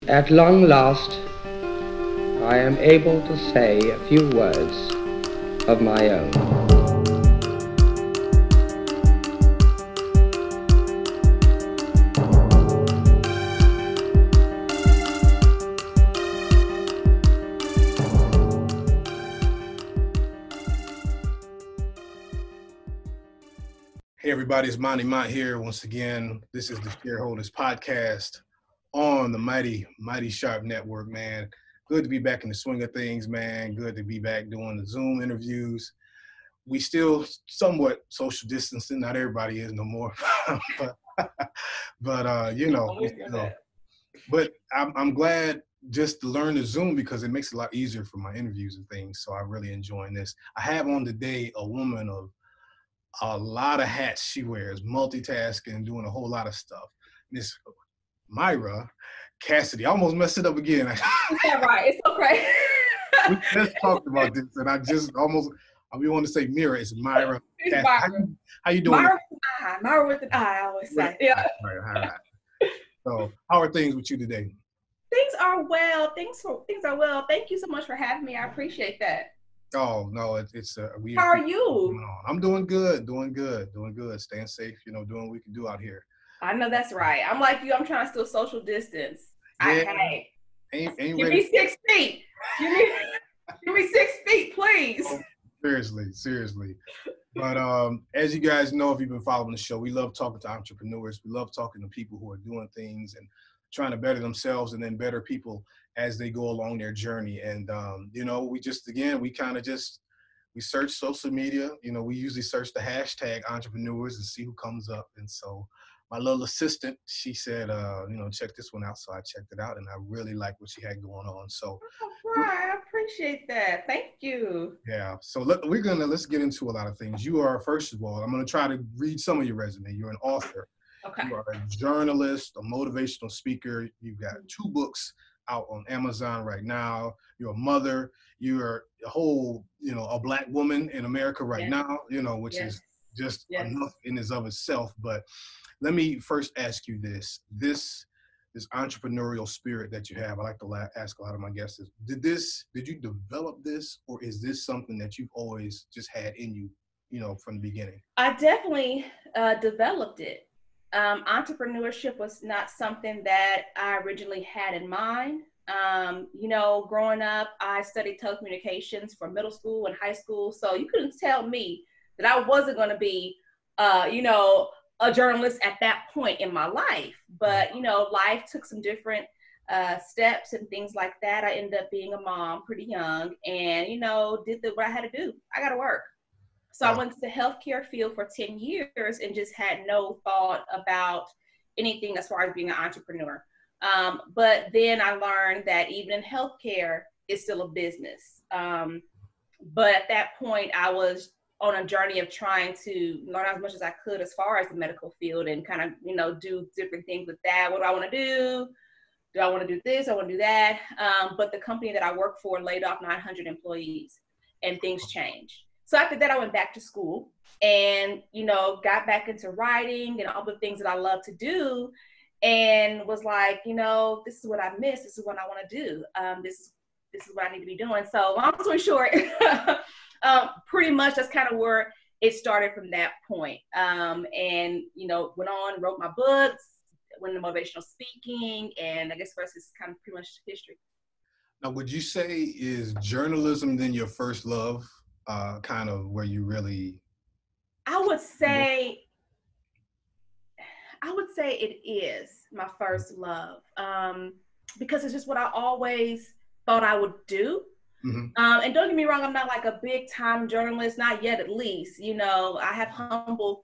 At long last, I am able to say a few words of my own. Hey everybody, it's Monty Mott here once again. This is the Shareholders podcast on the mighty Sharp Network, man. Good to be back in the swing of things, man. Good to be back doing the Zoom interviews. We still somewhat social distancing. Not everybody is no more, but you know. But I'm glad just to learn the Zoom because it makes it a lot easier for my interviews and things. So I'm really enjoying this. I have on today a woman of a lot of hats she wears, multitasking, doing a whole lot of stuff. Miss Mira Cassidy. I almost messed it up again. Is that right? It's okay. We just talked about this, and I want to say Mira. It's Mira Cassidy. How you doing? Mira with an I always say. Yeah. All right. So, how are things with you today? Things are well. Things are well. Thank you so much for having me. I appreciate that. Oh no, it's How are you? I'm doing good, staying safe, doing what we can do out here. I know that's right. I'm like you. I'm trying to still social distance. Yeah. Give Ready. Me 6 feet. Give me 6 feet, please. Oh, seriously. But as you guys know, if you've been following the show, we love talking to entrepreneurs. We love talking to people who are doing things and trying to better themselves and then better people as they go along their journey. And, we search social media. We usually search the hashtag entrepreneurs and see who comes up. And so my little assistant, she said, check this one out. So I checked it out and I really like what she had going on. So I appreciate that. Thank you. Yeah. So let's get into a lot of things. You are, first of all, I'm going to try to read some of your resume. You're an author. Okay. You are a journalist, a motivational speaker. You've got 2 books out on Amazon right now. You're a mother. You're a whole, a Black woman in America right now, which is just enough in and of itself. But let me first ask you this entrepreneurial spirit that you have. I like to ask a lot of my guests, did you develop this, or is this something that you've always just had in you, from the beginning? I definitely developed it. Entrepreneurship was not something that I originally had in mind. Growing up, I studied telecommunications for middle school and high school. So you couldn't tell me that I wasn't going to be, a journalist at that point in my life. But, life took some different steps and things like that. I ended up being a mom pretty young and, did what I had to do. I got to work. So I went to the healthcare field for 10 years and just had no thought about anything as far as being an entrepreneur. But then I learned that even in healthcare, it's still a business. But at that point, I was on a journey of trying to learn as much as I could as far as the medical field and kind of, do different things with that. What do I want to do? Do I want to do this? I want to do that. But the company that I work for laid off 900 employees and things changed. So after that, I went back to school and, got back into writing and all the things that I love to do and was like, this is what I miss. This is what I want to do. This is what I need to be doing. So long story short, pretty much that's kind of where it started from that point. And, went on, wrote my books, went into motivational speaking, and I guess for us it's kind of pretty much history. Now, would you say is journalism then your first love, kind of where you really? I would say it is my first love because it's just what I always thought I would do. Mm-hmm. And don't get me wrong, I'm not like a big time journalist, not yet at least. I have humble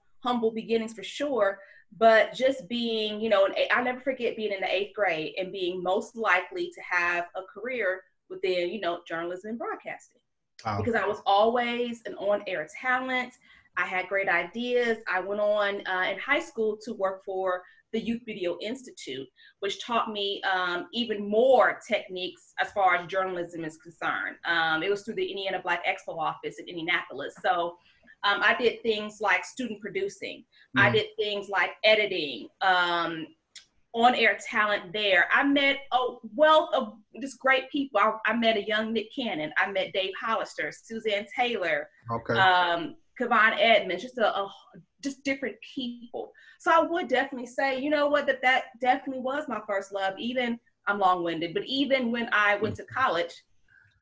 beginnings for sure, but just being, I'll never forget being in the 8th grade and being most likely to have a career within, journalism and broadcasting. Wow. Because I was always an on-air talent. I had great ideas. I went on in high school to work for the Youth Video Institute, which taught me even more techniques as far as journalism is concerned. It was through the Indiana Black Expo office in Indianapolis. So I did things like student producing. I did things like editing, on-air talent there. I met a wealth of just great people. I met a young Nick Cannon. I met Dave Hollister, Suzanne Taylor, Kevon Edmonds, just different people. So I would definitely say, you know what, that definitely was my first love. Even, I'm long-winded, but even when I went to college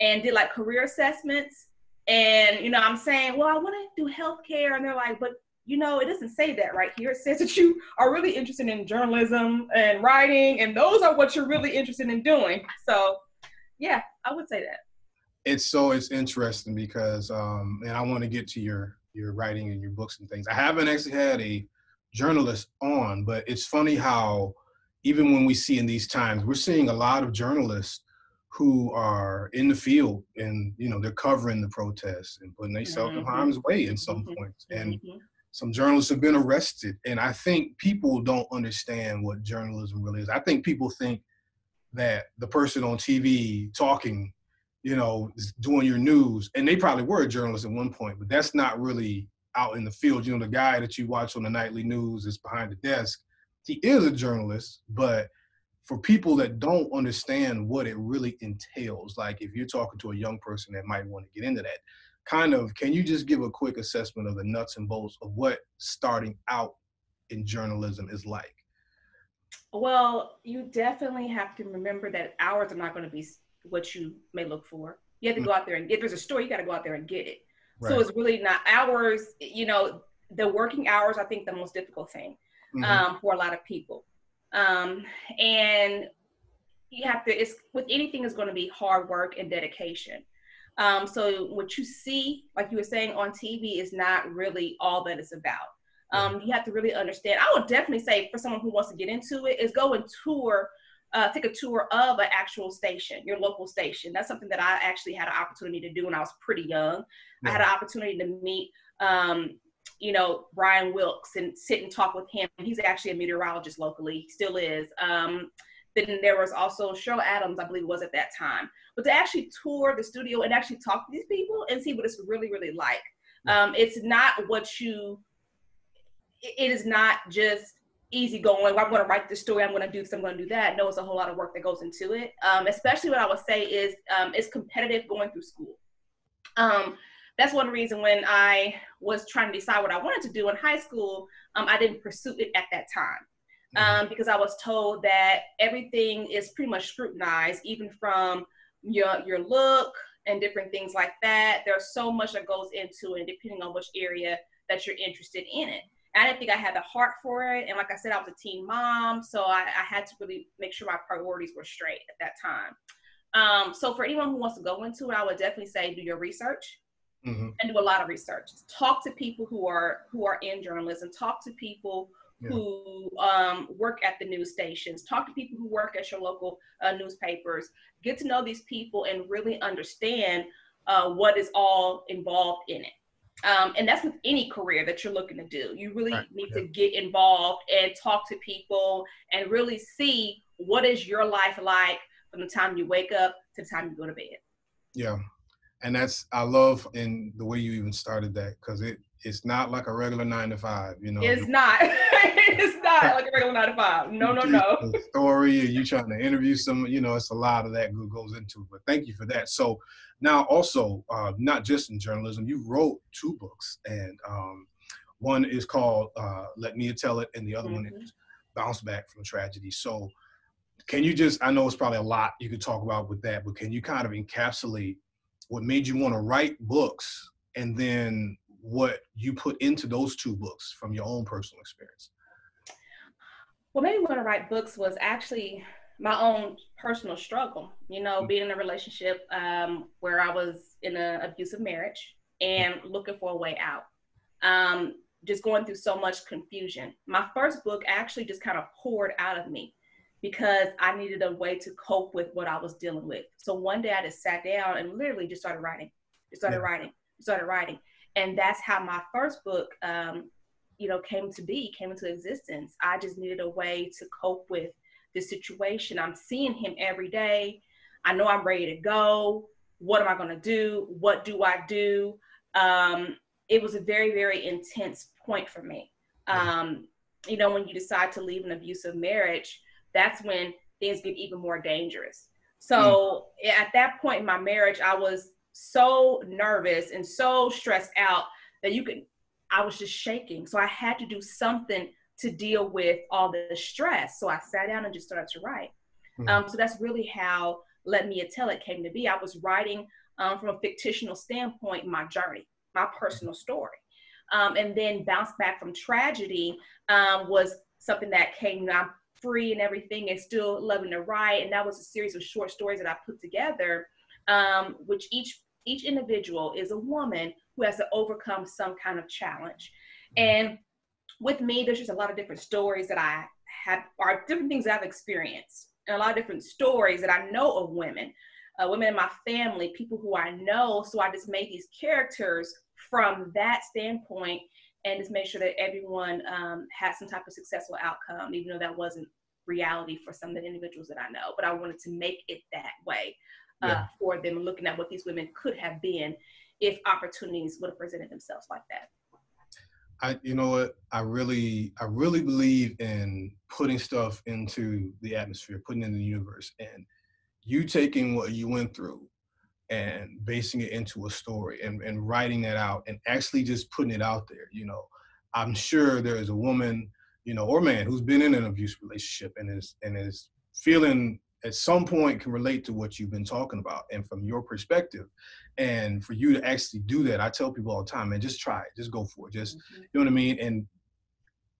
and did like career assessments, and, you know, I'm saying, well, I want to do healthcare. And they're like, but, you know, it doesn't say that right here. It says that you are really interested in journalism and writing, and those are what you're really interested in doing. So, yeah, I would say that. It's interesting because, and I want to get to your writing and your books and things. I haven't actually had a journalist on, but it's funny how even when we see in these times, we're seeing a lot of journalists who are in the field and, you know, they're covering the protests and putting themselves in harm's way in some points. And some journalists have been arrested. And I think people don't understand what journalism really is. I think people think that the person on TV talking, you know, doing your news, and they probably were a journalist at one point, but that's not really out in the field. You know, the guy that you watch on the nightly news is behind the desk. He is a journalist, but for people that don't understand what it really entails, like if you're talking to a young person that might want to get into that, can you just give a quick assessment of the nuts and bolts of what starting out in journalism is like? Well, you definitely have to remember that hours are not going to be what you may look for. You have to go out there and if there's a story, you got to go out there and get it. Right. So it's really not hours, you know, the working hours, I think the most difficult thing for a lot of people. And you have to, with anything is going to be hard work and dedication. So what you see, like you were saying on TV, is not really all that it's about. You have to really understand. I would definitely say for someone who wants to get into it is go and take a tour of an actual station, your local station. That's something that I actually had an opportunity to do when I was pretty young. I had an opportunity to meet, you know, Brian Wilkes and sit and talk with him. He's actually a meteorologist locally, he still is. Then there was also Cheryl Adams, I believe it was at that time. But to actually tour the studio and actually talk to these people and see what it's really, really like. It's not it is not just easy going, I'm going to write this story, I'm going to do this, I'm going to do that. No, it's a whole lot of work that goes into it. Especially what I would say is it's competitive going through school. That's one reason when I was trying to decide what I wanted to do in high school, I didn't pursue it at that time because I was told that everything is pretty much scrutinized, even from your look and different things like that. There's so much that goes into it, depending on which area that you're interested in it. I didn't think I had the heart for it. And like I said, I was a teen mom, so I had to really make sure my priorities were straight at that time. So for anyone who wants to go into it, I would definitely say do your research and do a lot of research. Talk to people who are in journalism. Talk to people who work at the news stations. Talk to people who work at your local newspapers. Get to know these people and really understand what is all involved in it. And that's with any career that you're looking to do. You really need to get involved and talk to people and really see what is your life like from the time you wake up to the time you go to bed. Yeah. And I love in the way you even started that, because it's not like a regular 9-to-5, you know. It's not. It's not like a regular 9-to-5. No. The story, you trying to interview someone, you know, it's a lot of that goes into it. But thank you for that. So now also, not just in journalism, you wrote 2 books, and one is called Let Mia Tell It, and the other one is Bounce Back from Tragedy. So can you just, I know it's probably a lot you could talk about with that, but can you kind of encapsulate what made you want to write books and then what you put into those 2 books from your own personal experience? What made me want to write books was actually my own personal struggle, you know, being in a relationship where I was in an abusive marriage and looking for a way out. Just going through so much confusion. My first book actually just kind of poured out of me because I needed a way to cope with what I was dealing with. So one day I just sat down and literally just started writing, writing. And that's how my first book, you know, came into existence. I just needed a way to cope with the situation. I'm seeing him every day. I know I'm ready to go. What am I going to do? What do I do? It was a very, very intense point for me. You know, when you decide to leave an abusive marriage, that's when things get even more dangerous. So at that point in my marriage, I was so nervous and so stressed out that I was just shaking. So I had to do something to deal with all the stress. So I sat down and just started to write. So that's really how Let Me Tell It came to be. I was writing from a fictional standpoint, my journey, my personal story. And then Bounce Back from Tragedy was something that came, I'm free and everything and still loving to write. And that was a series of short stories that I put together, which each individual is a woman who has to overcome some kind of challenge. And with me, there's just a lot of different stories that I have, or different things that I've experienced, and a lot of different stories that I know of women, women in my family, people who I know. So I just made these characters from that standpoint and just make sure that everyone had some type of successful outcome, even though that wasn't reality for some of the individuals that I know. But I wanted to make it that way for them, looking at what these women could have been if opportunities would have presented themselves like that. You know what? I really believe in putting stuff into the atmosphere, putting it in the universe, and you taking what you went through and basing it into a story and writing that out and actually just putting it out there. You know, I'm sure there is a woman, you know, or man who's been in an abusive relationship and is feeling at some point can relate to what you've been talking about and from your perspective. And for you to actually do that, I tell people all the time, man, just try it, just go for it. Just, you know what I mean? And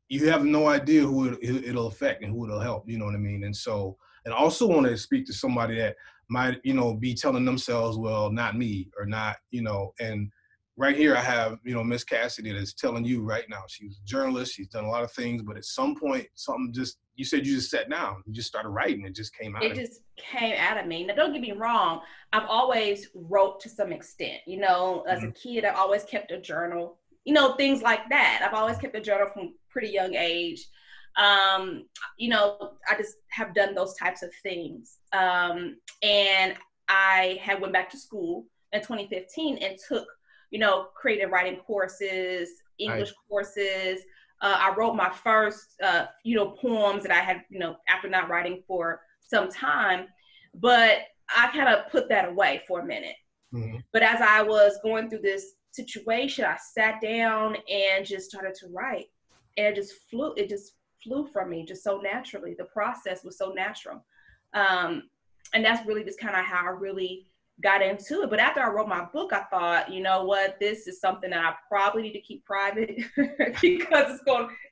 you have no idea who it'll affect and who it'll help, you know what I mean? And so, and I also want to speak to somebody that might, you know, be telling themselves, well, not me, or not, you know, and right here I have, you know, Miss Cassidy that's telling you right now, she's a journalist, she's done a lot of things, but at some point, something just, you said you just sat down, you just started writing, it just came out. It just came out of me. Now, don't get me wrong, I've always wrote to some extent, you know, as a kid, I always kept a journal, you know, things like that. I've always kept a journal from a pretty young age. You know, I just have done those types of things. And I had went back to school in 2015 and took, you know, creative writing courses, English courses. I wrote my first, you know, poems that I had, you know, after not writing for some time, but I kind of put that away for a minute. But as I was going through this situation, I sat down and just started to write, and it just flew from me just so naturally. The process was so natural. And that's really just kind of how I really got into it. But after I wrote my book, I thought, you know what, this is something that I probably need to keep private because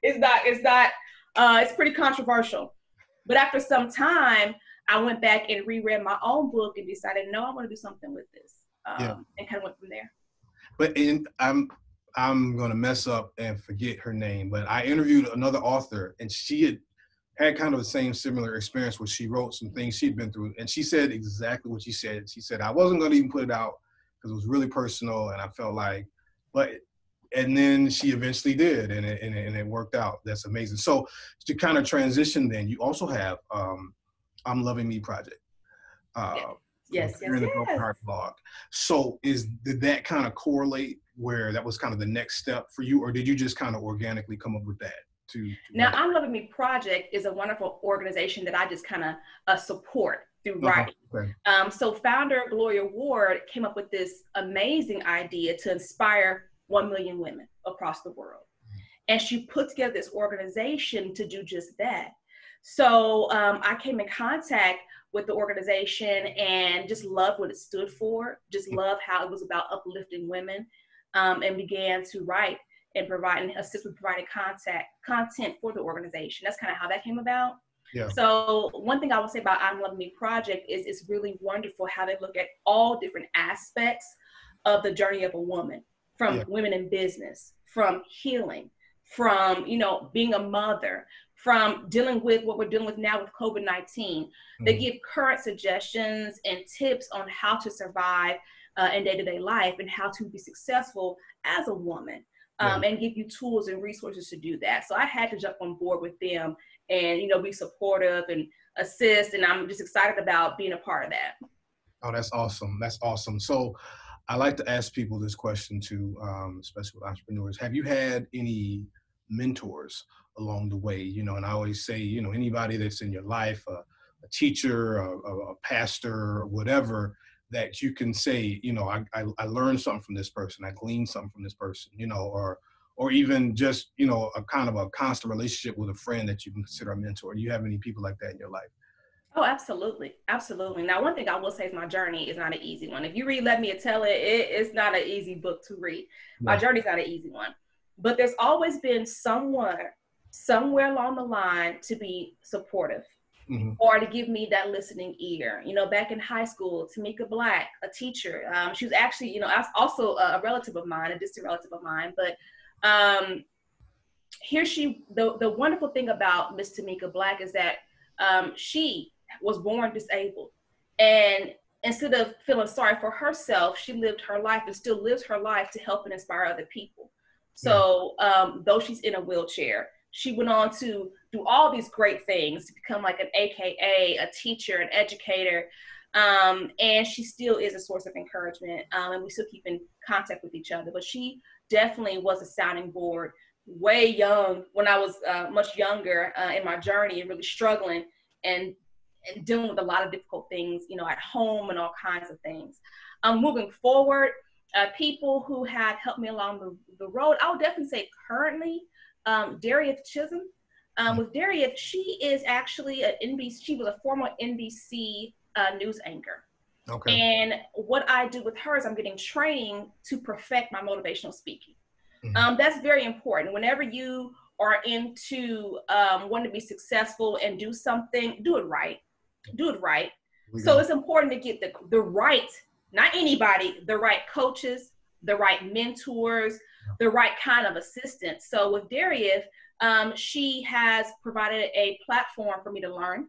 it's pretty controversial. But after some time, I went back and reread my own book and decided, no, I want to do something with this, and kind of went from there. But I'm going to mess up and forget her name, but I interviewed another author, and she had kind of the same similar experience where she wrote some things she'd been through, and she said exactly what you said. She said, I wasn't going to even put it out because it was really personal, and I felt like, and then she eventually did, and it worked out. That's amazing. So to kind of transition then, you also have I'm Loving Me Project. Yes. Blog. So did that kind of correlate where that was kind of the next step for you, or did you just kind of organically come up with that? Now, I'm Loving Me Project is a wonderful organization that I just kind of support through writing. Okay. So founder Gloria Ward came up with this amazing idea to inspire 1 million women across the world. And she put together this organization to do just that. So I came in contact with the organization and just loved what it stood for, just loved how it was about uplifting women, and began to write and provide and assist with providing content for the organization. That's kind of how that came about. Yeah. So one thing I would say about I'm Loving Me Project is it's really wonderful how they look at all different aspects of the journey of a woman, from women in business, from healing, from, you know, being a mother, from dealing with what we're dealing with now with COVID-19. They give current suggestions and tips on how to survive in day-to-day life and how to be successful as a woman. And give you tools and resources to do that. So I had to jump on board with them and, you know, be supportive and assist. And I'm just excited about being a part of that. Oh, that's awesome. That's awesome. So I like to ask people this question too, especially with entrepreneurs. Have you had any mentors along the way, you know. And I always say, you know, anybody that's in your life, a teacher, a pastor, or whatever, that you can say, you know, I learned something from this person, I gleaned something from this person, you know, or even just, you know, a kind of a constant relationship with a friend that you can consider a mentor. Do you have any people like that in your life? Oh, absolutely. Absolutely. Now, one thing I will say is my journey is not an easy one. If you read Let Me Tell It, it's not an easy book to read. My journey is not an easy one. But there's always been someone, somewhere along the line, to be supportive or to give me that listening ear. You know, back in high school, Tamika Black, a teacher, she was actually, you know, also a relative of mine, a distant relative of mine. But the wonderful thing about Miss Tamika Black is that she was born disabled, and instead of feeling sorry for herself, she lived her life and still lives her life to help and inspire other people. So though she's in a wheelchair, she went on to do all these great things to become like an AKA, a teacher, an educator, and she still is a source of encouragement, and we still keep in contact with each other. But she definitely was a sounding board way young, when I was much younger in my journey and really struggling and dealing with a lot of difficult things, you know, at home and all kinds of things. Moving forward, people who have helped me along the road, I would definitely say currently, Darieth Chisholm. With Darieth, she is actually she was a former NBC news anchor. Okay. And what I do with her is I'm getting training to perfect my motivational speaking. That's very important. Whenever you are into wanting to be successful and do something, do it right. Do it right. So it's important to get the right, not anybody, the right coaches, the right mentors, the right kind of assistance. So with Darieth, she has provided a platform for me to learn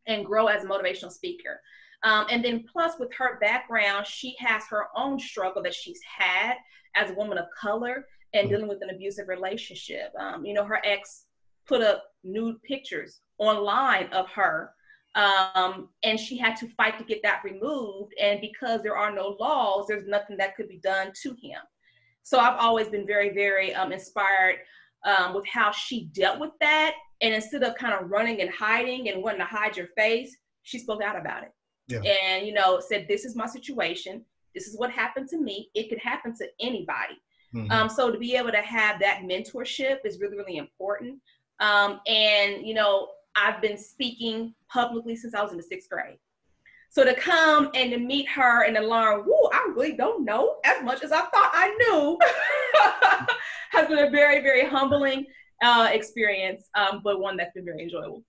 and grow as a motivational speaker. And then plus with her background, she has her own struggle that she's had as a woman of color and dealing with an abusive relationship. You know, her ex put up nude pictures online of her, and she had to fight to get that removed. And because there are no laws, there's nothing that could be done to him. So I've always been very, very inspired with how she dealt with that. And instead of kind of running and hiding and wanting to hide your face, she spoke out about it. Yeah. And, you know, said, this is my situation. This is what happened to me. It could happen to anybody. So to be able to have that mentorship is really, really important. And, you know, I've been speaking publicly since I was in the 6th grade. So to come and to meet her and to learn, whoa, I really don't know as much as I thought I knew, has been a very, very humbling experience, but one that's been very enjoyable.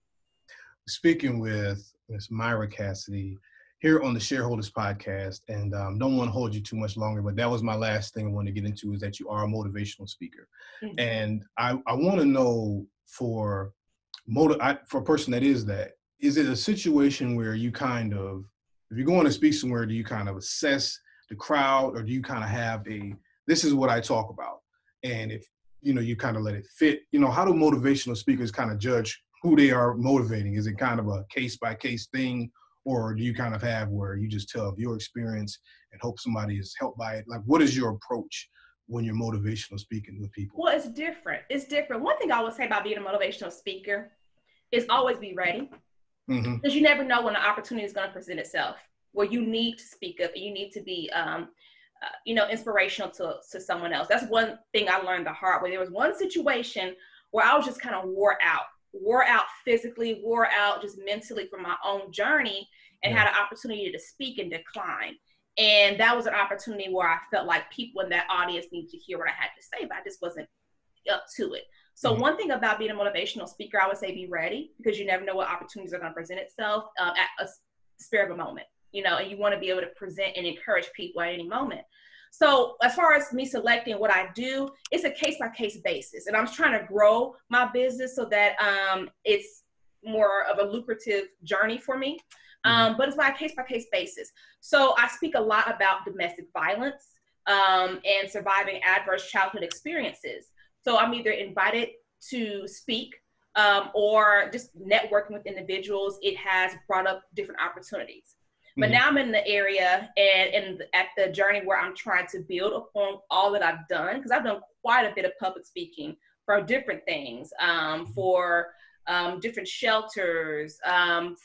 Speaking with Ms. Mira Cassidy here on the Shareholders podcast, and don't want to hold you too much longer, but that was my last thing I want to get into, is that you are a motivational speaker. And I want to know for a person that is it a situation where you kind of, if you're going to speak somewhere, do you kind of assess the crowd, or do you kind of have this is what I talk about? And if, you know, you kind of let it fit, you know, how do motivational speakers kind of judge who they are motivating? Is it kind of a case-by-case thing, or do you kind of have where you just tell of your experience and hope somebody is helped by it? Like, what is your approach when you're motivational speaking with people? Well, it's different. It's different. One thing I would say about being a motivational speaker is always be ready, because you never know when an opportunity is going to present itself where you need to speak up and you need to be, you know, inspirational to someone else. That's one thing I learned the hard way. There was one situation where I was just kind of wore out physically, wore out just mentally from my own journey, and had an opportunity to speak and decline. And that was an opportunity where I felt like people in that audience needed to hear what I had to say, but I just wasn't up to it. So one thing about being a motivational speaker, I would say be ready, because you never know what opportunities are going to present itself at a spare of a moment, you know, and you want to be able to present and encourage people at any moment. So as far as me selecting what I do, it's a case-by-case basis. And I'm trying to grow my business so that it's more of a lucrative journey for me. But it's by a case-by-case basis. So I speak a lot about domestic violence and surviving adverse childhood experiences. So I'm either invited to speak or just networking with individuals. It has brought up different opportunities. But now I'm in the area and at the journey where I'm trying to build upon all that I've done, because I've done quite a bit of public speaking for different things, for different shelters,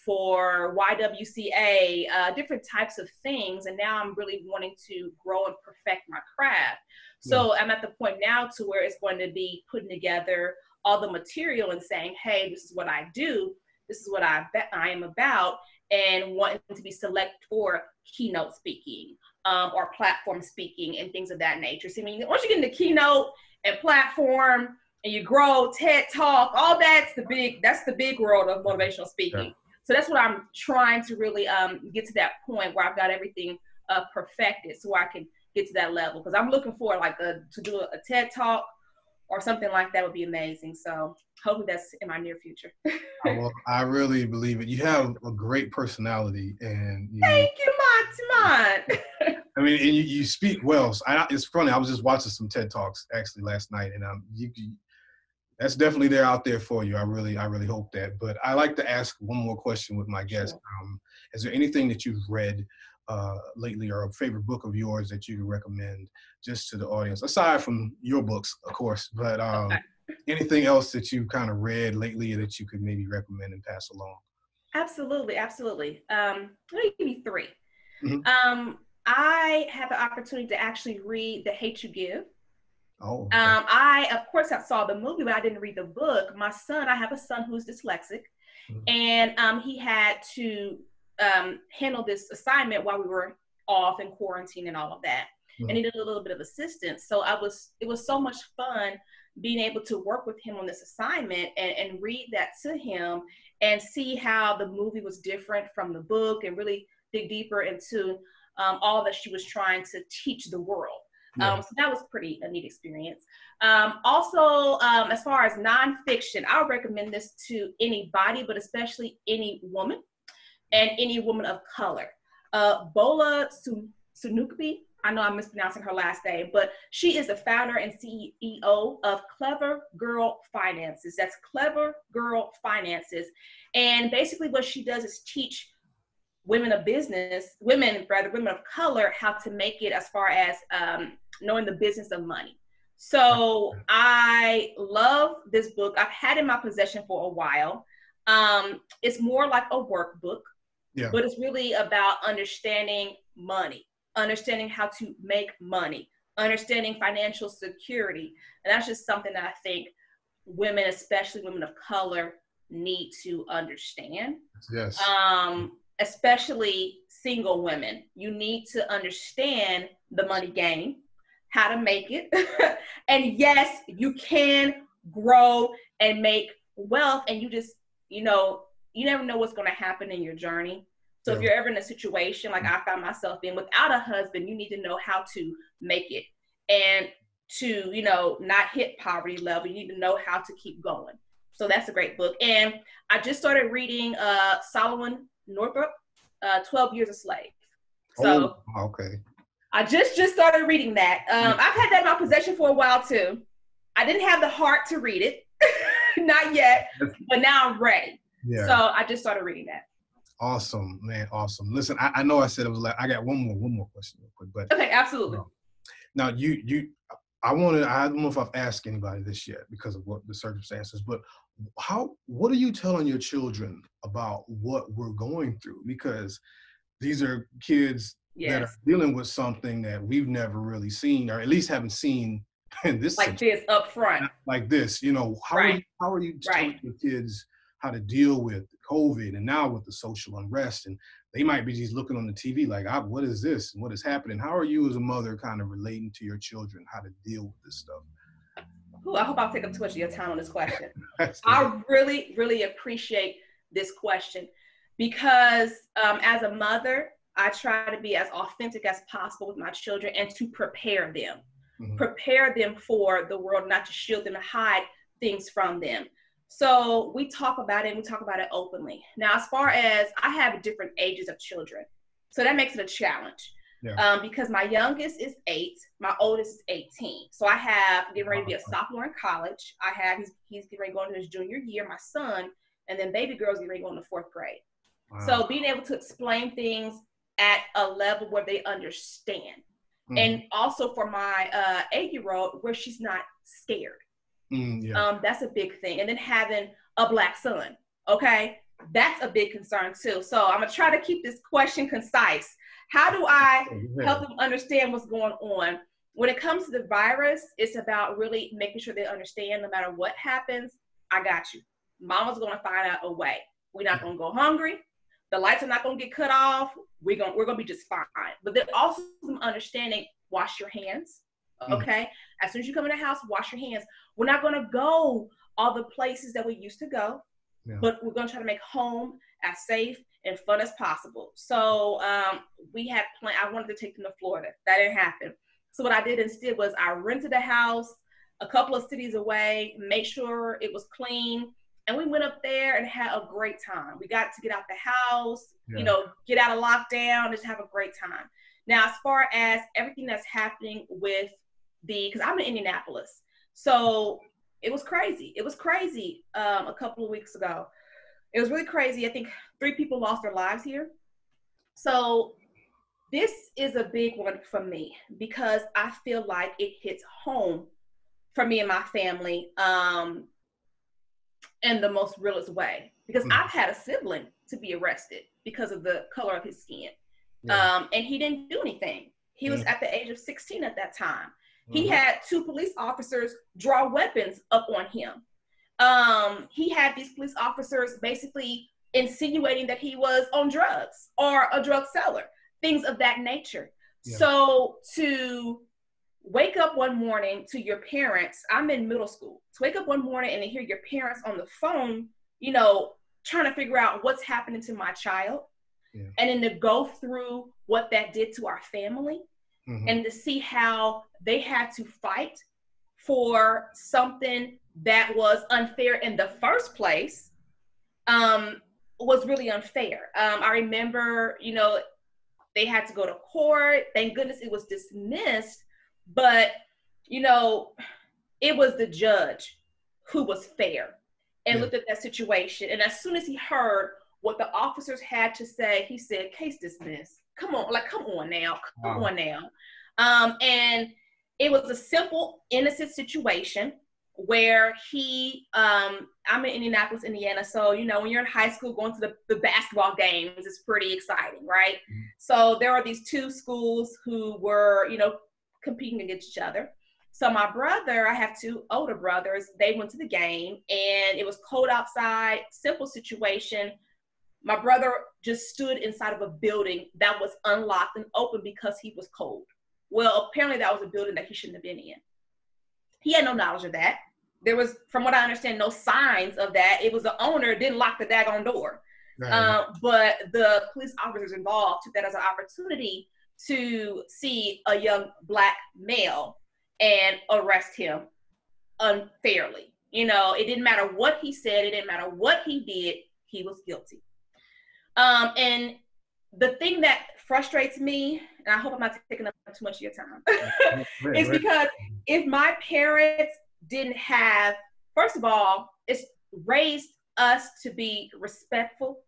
for YWCA, different types of things. And now I'm really wanting to grow and perfect my craft. So I'm at the point now to where it's going to be putting together all the material and saying, hey, this is what I do. This is what I am about, and wanting to be selected for keynote speaking or platform speaking and things of that nature. So I mean, once you get into keynote and platform and you grow, TED Talk, all that's the big world of motivational speaking. Yeah. So that's what I'm trying to really get to that point where I've got everything perfected so I can get to that level. Because I'm looking for to do a TED Talk or something like that would be amazing. So hopefully that's in my near future. Well, I really believe it. You have a great personality, and thank you, Mont. I mean, and you speak well. So it's funny. I was just watching some TED Talks actually last night, and that's definitely there out there for you. I really hope that. But I like to ask one more question with my guest. Sure. Is there anything that you've read lately, or a favorite book of yours that you can recommend just to the audience, aside from your books, of course, but anything else that you kind of read lately that you could maybe recommend and pass along? Absolutely. Let me give you three. Mm-hmm. I had the opportunity to actually read The Hate You Give. Oh. Okay. I, of course, I saw the movie, but I didn't read the book. I have a son who's dyslexic, mm-hmm. and he had to handle this assignment while we were off in quarantine and all of that. Mm-hmm. And he needed a little bit of assistance. So it was so much fun being able to work with him on this assignment and read that to him and see how the movie was different from the book and really dig deeper into all that she was trying to teach the world. Yeah. So that was a neat experience. Also, as far as nonfiction, I would recommend this to anybody, but especially any woman and any woman of color. Bola Sunukbi, I know I'm mispronouncing her last name, but she is the founder and CEO of Clever Girl Finances. That's Clever Girl Finances. And basically what she does is teach women of color, how to make it as far as knowing the business of money. So I love this book. I've had it in my possession for a while. It's more like a workbook, but it's really about understanding money, understanding how to make money, understanding financial security. And that's just something that I think women, especially women of color, need to understand. Yes. Especially single women. You need to understand the money game, how to make it. And yes, you can grow and make wealth, and you just, you never know what's going to happen in your journey. So if you're ever in a situation like I found myself in without a husband, you need to know how to make it. And to, not hit poverty level, you need to know how to keep going. So that's a great book. And I just started reading Solomon Northup, 12 Years a Slave. So okay. I just started reading that. I've had that in my possession for a while too. I didn't have the heart to read it, not yet, but now I'm ready. Yeah. So I just started reading that. Awesome, man. Awesome. Listen, I know I said it was like, I got one more question real quick, but okay, absolutely. Now I don't know if I've asked anybody this yet because of what the circumstances, but what are you telling your children about what we're going through? Because these are kids that are dealing with something that we've never really seen, or at least haven't seen in this like situation. This up front. Like this, how are you telling your kids how to deal with COVID and now with the social unrest? And they might be just looking on the TV like, what is this? And what is happening? How are you as a mother kind of relating to your children, how to deal with this stuff? Ooh, I hope I'll take up too much of your time on this question. I really, really appreciate this question because as a mother, I try to be as authentic as possible with my children and to prepare them. Mm-hmm. Prepare them for the world, not to shield them and hide things from them. So we talk about it and we talk about it openly. Now, as far as I have different ages of children, so that makes it a challenge. Yeah. Because my youngest is 8, my oldest is 18. So I have getting ready to be a sophomore in college. He's getting ready to go into his junior year, my son, and then baby girl's getting ready to go into 4th grade. Wow. So being able to explain things at a level where they understand. Mm-hmm. And also for my 8-year-old, where she's not scared. That's a big thing. And then having a Black son, okay? That's a big concern too. So I'm gonna try to keep this question concise. How do I help them understand what's going on? When it comes to the virus, it's about really making sure they understand no matter what happens, I got you. Mama's gonna find out a way. We're not gonna go hungry. The lights are not gonna get cut off. We're gonna be just fine. But then also some understanding, wash your hands. Okay. As soon as you come in the house, wash your hands. We're not gonna go all the places that we used to go. But we're going to try to make home as safe and fun as possible. So we had planned, I wanted to take them to Florida. That didn't happen. So what I did instead was I rented a house a couple of cities away, made sure it was clean. And we went up there and had a great time. We got to get out the house, you know, get out of lockdown, just have a great time. Now, as far as everything that's happening with because I'm in Indianapolis. So it was crazy. It was crazy a couple of weeks ago. It was really crazy. I think 3 people lost their lives here. So this is a big one for me because I feel like it hits home for me and my family in the most realest way. Because I've had a sibling to be arrested because of the color of his skin. And he didn't do anything. He was at the age of 16 at that time. He had 2 police officers draw weapons up on him. He had these police officers basically insinuating that he was on drugs or a drug seller, things of that nature. So to wake up one morning to your parents, I'm in middle school, to wake up one morning and to hear your parents on the phone, you know, trying to figure out what's happening to my child, and then to go through what that did to our family. And to see how they had to fight for something that was unfair in the first place was really unfair. I remember, you know, they had to go to court. Thank goodness it was dismissed. But, you know, it was the judge who was fair and looked at that situation. And as soon as he heard what the officers had to say, he said, case dismissed. Come on, like, come on now. And it was a simple, innocent situation where I'm in Indianapolis, Indiana. So, you know, when you're in high school, going to the basketball games is pretty exciting, right? So there are these 2 schools who were, you know, competing against each other. So my brother, I have 2 older brothers, they went to the game and it was cold outside, simple situation. My brother just stood inside of a building that was unlocked and open because he was cold. Well, apparently that was a building that he shouldn't have been in. He had no knowledge of that. There was, from what I understand, no signs of that. It was the owner didn't lock the daggone door. But the police officers involved took that as an opportunity to see a young Black male and arrest him unfairly. You know, it didn't matter what he said. It didn't matter what he did. He was guilty. And the thing that frustrates me, and I hope I'm not taking up too much of your time, is because if my parents didn't have, first of all, it's raised us to be respectful,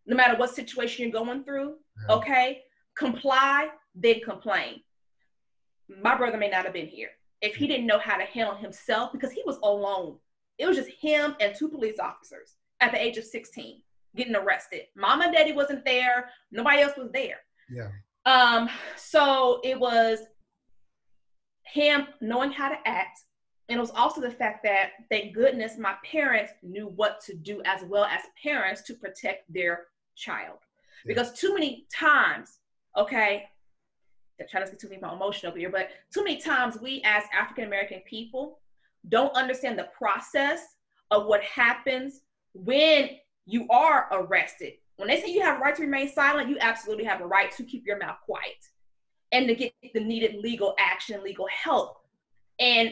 no matter what situation you're going through, okay? Comply, then complain. My brother may not have been here if he didn't know how to handle himself because he was alone. It was just him and 2 police officers at the age of 16 getting arrested. Mom and daddy wasn't there. Nobody else was there. So it was him knowing how to act. And it was also the fact that, thank goodness, my parents knew what to do as well as parents to protect their child. Because too many times, okay, I'm trying to get too emotional here, but too many times we as African-American people don't understand the process of what happens when you are arrested. When they say you have a right to remain silent, you absolutely have a right to keep your mouth quiet and to get the needed legal action, legal help. And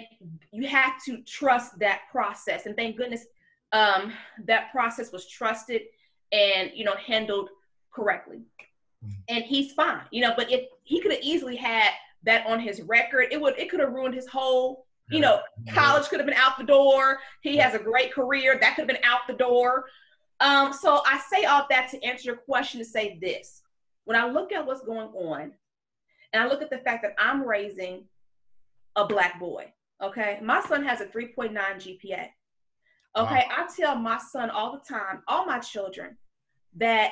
you have to trust that process. And thank goodness that process was trusted and, you know, handled correctly. And he's fine, you know, but if he could have easily had that on his record, it could have ruined his whole, you know, college could have been out the door. He has a great career that could have been out the door. So I say all that to answer your question to say this. When I look at what's going on and I look at the fact that I'm raising a Black boy, Okay. My son has a 3.9 GPA. Okay. Wow. I tell my son all the time, all my children, that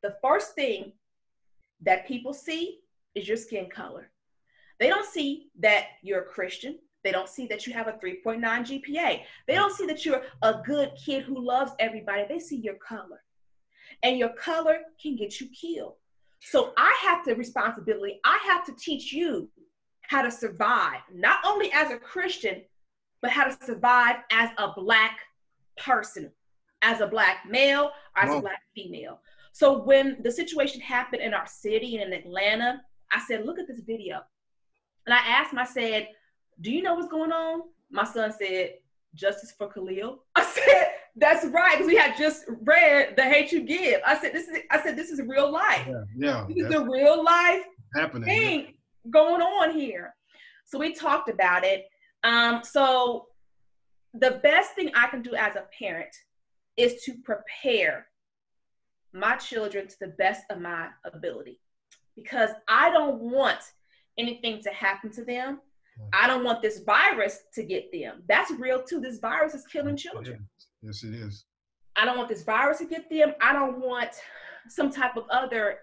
the first thing that people see is your skin color. They don't see that you're a Christian. They don't see that you have a 3.9 GPA. They don't see that you're a good kid who loves everybody. They see your color. And your color can get you killed. So I have the responsibility. I have to teach you how to survive, not only as a Christian, but how to survive as a Black person, as a Black male, or as a Black female. So when the situation happened in our city and in Atlanta, I said, look at this video. And I asked him, I said, do you know what's going on? My son said, justice for Khalil. I said, that's right, because we had just read The Hate You Give. I said, this is real life. Yeah. This is a real life thing going on here. So we talked about it. So the best thing I can do as a parent is to prepare my children to the best of my ability, because I don't want anything to happen to them. I don't want this virus to get them. That's real too. This virus is killing children. Yes, it is. I don't want this virus to get them. I don't want some type of other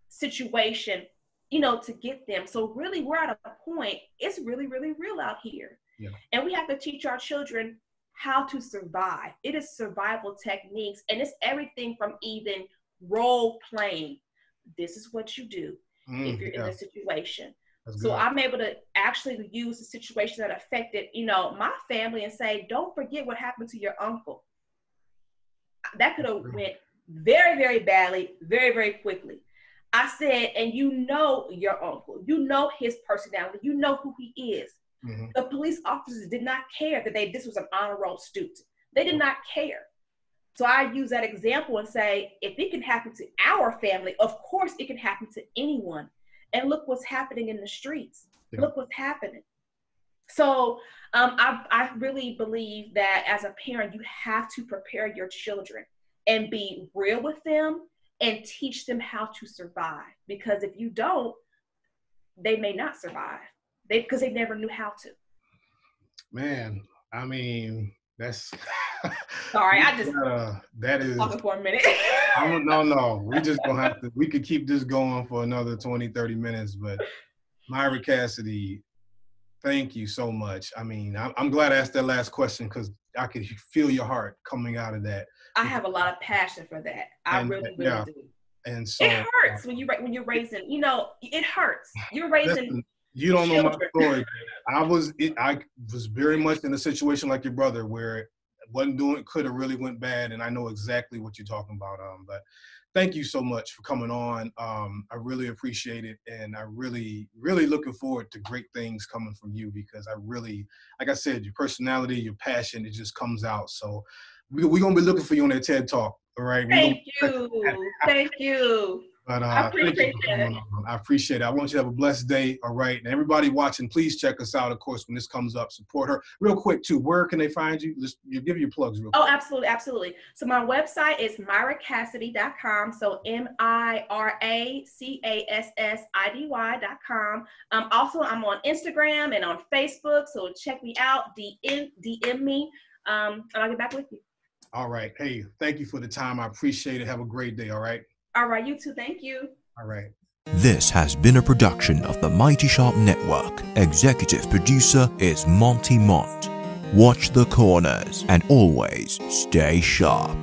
situation, to get them. So really, we're at a point, it's really, really real out here. Yeah. And we have to teach our children how to survive. It is survival techniques, and it's everything from even role playing. This is what you do if you're in a situation. So I'm able to actually use the situation that affected, my family and say, don't forget what happened to your uncle. That could have went very, very badly, very, very quickly. I said, and your uncle, his personality, who he is. Mm-hmm. The police officers did not care that this was an honor roll student. They did not care. So I use that example and say, if it can happen to our family, of course it can happen to anyone. And look what's happening in the streets. Yeah. Look what's happening. So I really believe that as a parent, you have to prepare your children and be real with them and teach them how to survive. Because if you don't, they may not survive because they never knew how to. Man, I mean, that's... Sorry, I just that is talking for a minute. No. We just gonna have to. We could keep this going for another 20, 30 minutes. But Mira Cassidy, thank you so much. I mean, I'm glad I asked that last question because I could feel your heart coming out of that. I have a lot of passion for that. I really do. And so it hurts when you're raising. It hurts. You're raising. Listen, you don't know my story. I was very much in a situation like your brother where could have really went bad, and I know exactly what you're talking about. But thank you so much for coming on. I really appreciate it, and I really, really looking forward to great things coming from you because I really, like I said, your personality, your passion, it just comes out. So we're gonna be looking for you on that TED Talk. All right. Thank you. But I appreciate it. I appreciate it. I want you to have a blessed day. All right. And everybody watching, please check us out. Of course, when this comes up, support her. Real quick, too, where can they find you? Just give your plugs real quick. Oh, absolutely. So my website is miracassidy.com. So MiraCassidy.com. Also, I'm on Instagram and on Facebook. So check me out. DM me. And I'll get back with you. All right. Hey, thank you for the time. I appreciate it. Have a great day. All right. All right, you too. Thank you. All right. This has been a production of the Mighty Sharp Network. Executive producer is Monty Mont. Watch the corners and always stay sharp.